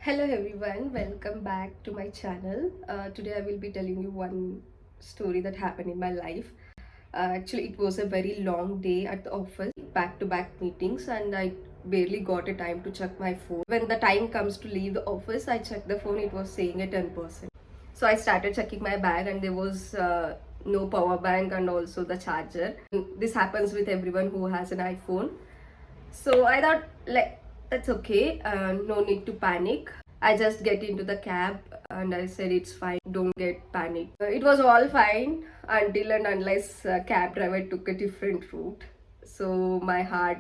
Hello everyone, welcome back to my channel. Today I will be telling you one story that happened in my life. Actually, it was a very long day at the office, back to back meetings, and I barely got a time to check my phone. When the time comes to leave the office, I checked the phone, it was saying a 10%. So I started checking my bag, and there was no power bank and also the charger. This happens with everyone who has an iPhone. So I thought, like, that's okay, no need to panic. I just get into the cab and I said it's fine, don't get panic. It was all fine until and unless cab driver took a different route. So my heart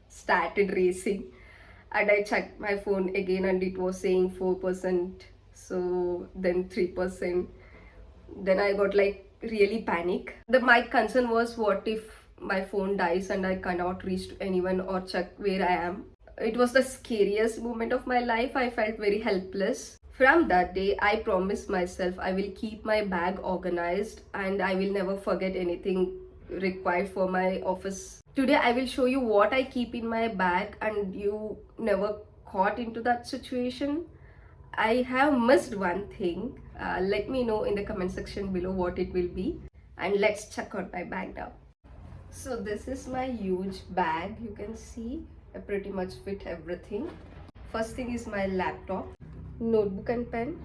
started racing and I checked my phone again and it was saying 4%, so then 3%. Then I got like really panic. My concern was, what if my phone dies and I cannot reach to anyone or check where I am. It was the scariest moment of my life. I felt very helpless. From that day, I promised myself I will keep my bag organized and I will never forget anything required for my office. Today, I will show you what I keep in my bag and you never caught into that situation. I have missed one thing. Let me know in the comment section below what it will be. And let's check out my bag now. So this is my huge bag. You can see I pretty much fit everything. First thing is my laptop, notebook and pen.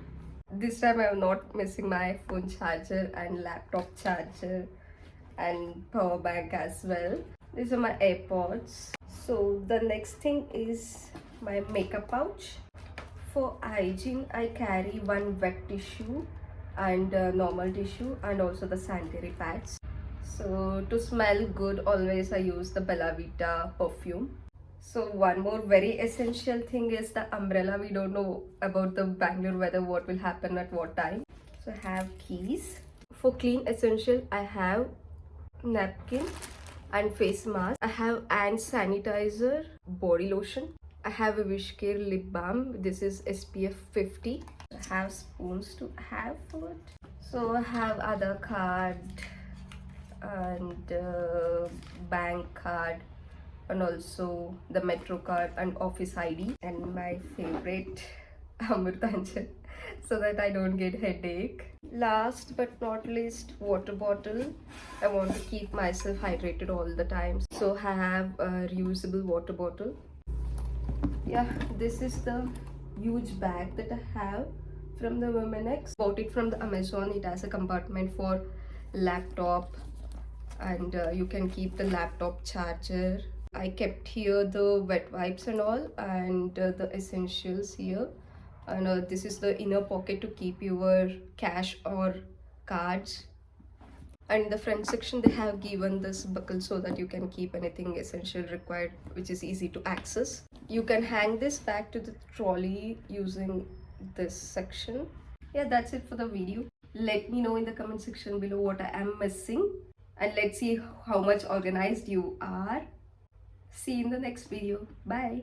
This time I'm not missing my phone charger and laptop charger and power bank as well. These are my AirPods. So the next thing is my makeup pouch. For hygiene, I carry one wet tissue and normal tissue and also the sanitary pads. So to smell good, always I use the Bella Vita perfume. So one more very essential thing is the umbrella. We don't know about the Bangalore weather, what will happen at what time. So I have keys. For clean essential, I have napkin and face mask. I have hand sanitizer, body lotion. I have a Wishcare lip balm. This is SPF 50. I have spoons to have food. So I have other card and bank card and also the metro card and office ID and my favorite Amrutanjan so that I don't get headache. Last but not least, water bottle. I want to keep myself hydrated all the time, so I have a reusable water bottle. Yeah, this is the huge bag that I have from the Womenex. Bought it from the Amazon. It has a compartment for laptop and you can keep the laptop charger. I kept here the wet wipes and all and the essentials here, and this is the inner pocket to keep your cash or cards. And in the front section they have given this buckle so that you can keep anything essential required which is easy to access. You can hang this back to the trolley using this section. Yeah, that's it for the video. Let me know in the comment section below what I am missing and let's see how much organized you are. See you in the next video. Bye.